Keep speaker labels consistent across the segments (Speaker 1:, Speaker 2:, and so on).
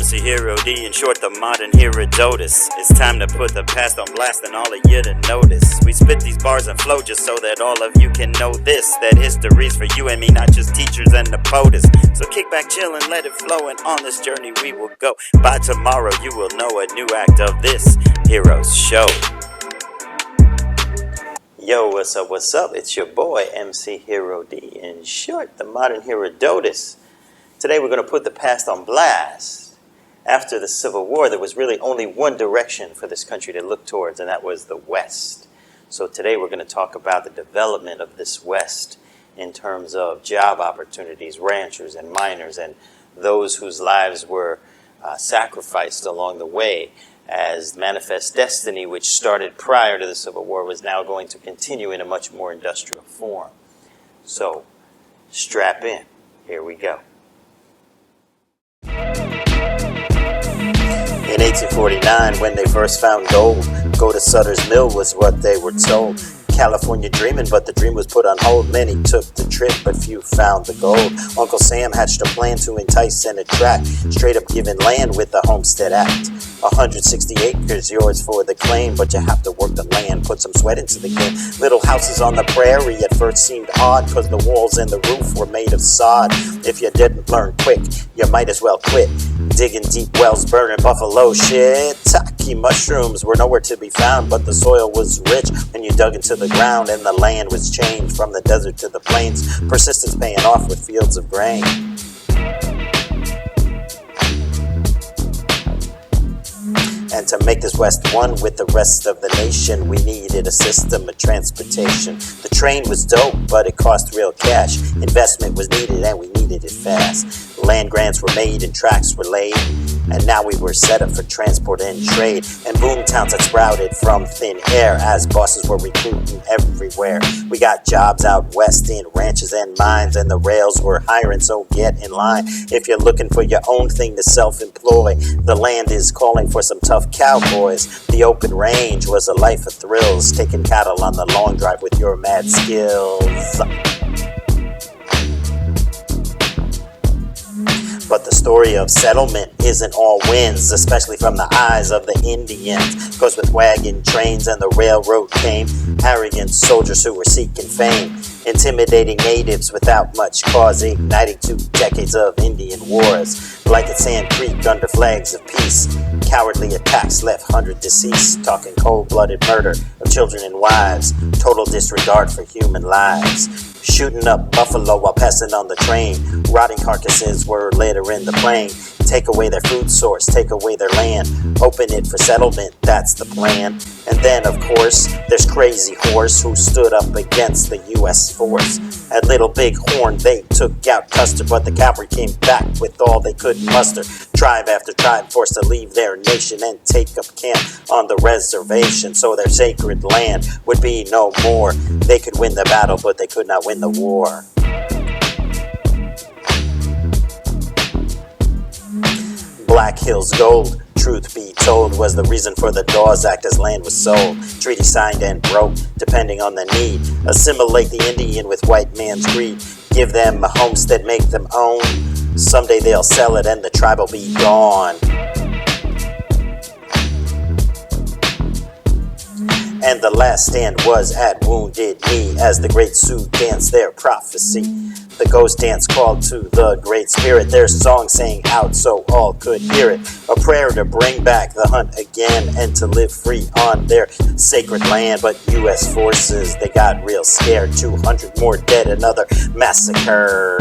Speaker 1: MC Hero D, in short, the modern Herodotus. It's time to put the past on blast and all of you to notice. We spit these bars and flow just so that all of you can know this, that history's for you and me, not just teachers and the POTUS. So kick back, chill, and let it flow, and on this journey we will go. By tomorrow you will know a new act of this Heroes Show. Yo, what's up, what's up? It's your boy, MC Hero D, in short, the modern Herodotus. Today we're going to put the past on blast. After the Civil War, there was really only one direction for this country to look towards, and that was the West. So today we're going to talk about the development of this West in terms of job opportunities, ranchers and miners, and those whose lives were sacrificed along the way, as Manifest Destiny, which started prior to the Civil War, was now going to continue in a much more industrial form. So strap in. Here we go. In 1849, when they first found gold, go to Sutter's Mill was what they were told. California dreaming, but the dream was put on hold. Many took the trip, but few found the gold. Uncle Sam hatched a plan to entice and attract, straight up giving land with the Homestead Act. 160 acres, yours for the claim, but you have to work the land, put some sweat into the game. Little houses on the prairie at first seemed odd, cause the walls and the roof were made of sod. If you didn't learn quick, you might as well quit. Digging deep wells, burning buffalo shit. Taki mushrooms were nowhere to be found, but the soil was rich when you dug into the ground, and the land was changed from the desert to the plains, persistence paying off with fields of grain. And to make this West one with the rest of the nation, we needed a system of transportation. The train was dope, but it cost real cash. Investment was needed, and we needed it fast. Land grants were made and tracks were laid, and now we were set up for transport and trade. And boom towns had sprouted from thin air as bosses were recruiting everywhere. We got jobs out west in ranches and mines, and the rails were hiring, so get in line. If you're looking for your own thing to self-employ, the land is calling for some tough cowboys. The open range was a life of thrills, taking cattle on the long drive with your mad skills. But the story of settlement isn't all wins, especially from the eyes of the Indians. Cause with wagon trains and the railroad came arrogant soldiers who were seeking fame, intimidating natives without much cause, igniting 2 decades of Indian wars. Like at Sand Creek under flags of peace, cowardly attacks left 100 deceased, talking cold-blooded murder of children and wives, total disregard for human lives. Shooting up buffalo while passing on the train, rotting carcasses were later in the plain. Take away their food source, take away their land, open it for settlement, that's the plan. And then, of course, there's Crazy Horse, who stood up against the U.S. force. At Little Big Horn, they took out Custer, but the cavalry came back with all they could muster. Tribe after tribe forced to leave their nation and take up camp on the reservation, so their sacred land would be no more. They could win the battle, but they could not win the war. Black Hills Gold, truth be told, was the reason for the Dawes Act as land was sold. Treaty signed and broke, depending on the need. Assimilate the Indian with white man's greed. Give them a homestead, make them own. Someday they'll sell it and the tribe will be gone. And the last stand was at Wounded Knee as the great Sioux danced their prophecy. The ghost dance called to the great spirit, their song sang out so all could hear it. A prayer to bring back the hunt again and to live free on their sacred land. But U.S. forces, they got real scared. 200 more dead, another massacre.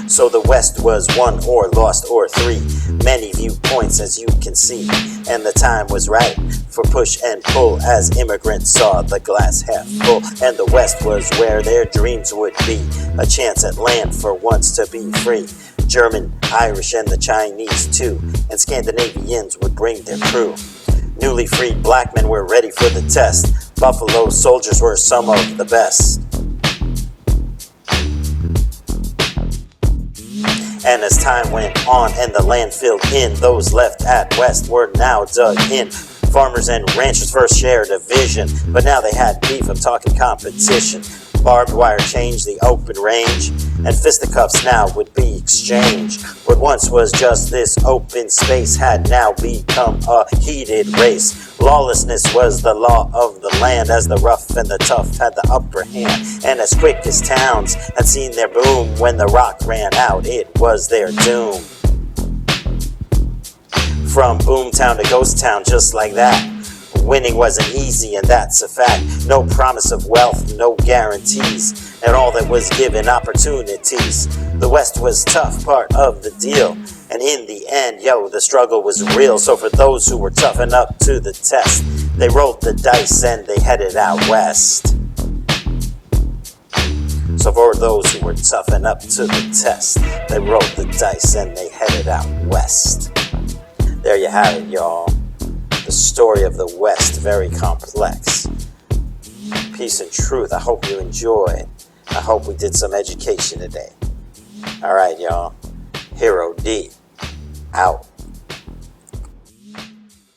Speaker 1: So the West was won or lost or three. Many viewpoints as you can see. And the time was right for push and pull as immigrants saw the glass half full. And the West was where their dreams would be. A chance at land for once to be free. German, Irish, and the Chinese too. And Scandinavians would bring their crew. Newly freed black men were ready for the test. Buffalo soldiers were some of the best. And as time went on and the land filled in, those left at West were now dug in. Farmers and ranchers first shared a vision, but now they had beef, I'm talking competition. Barbed wire changed the open range, and fisticuffs now would be exchanged. What once was just this open space had now become a heated race. Lawlessness was the law of the land, as the rough and the tough had the upper hand. And as quick as towns had seen their boom, when the rock ran out, it was their doom. From boomtown to ghost town, just like that. Winning wasn't easy, and that's a fact. No promise of wealth, no guarantees, and all that was given opportunities. The West was tough, part of the deal, and in the end, the struggle was real. So for those who were toughen up to the test, they rolled the dice and they headed out west. So for those who were toughen up to the test, they rolled the dice and they headed out west. There you have it, y'all. The story of the West, very complex. Peace and truth. I hope you enjoyed. I hope we did some education today. All right, y'all. Hero D, out.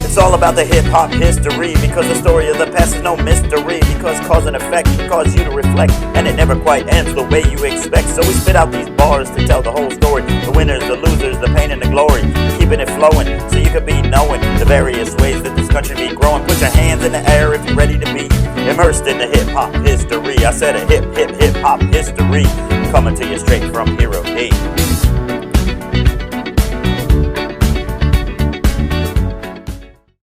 Speaker 1: It's all about the hip-hop history, because the story of the past is no mystery, because cause and effect can cause you to reflect, and it never quite ends the way you expect. So we spit out these bars to tell the whole story, the winners, the losers, the pain and the glory, keeping it flowing so you could be knowing the various ways that this country be growing. Put your hands in the air if you're ready to be immersed in the hip-hop history. I said a hip-hop history, coming to you straight from Hero D.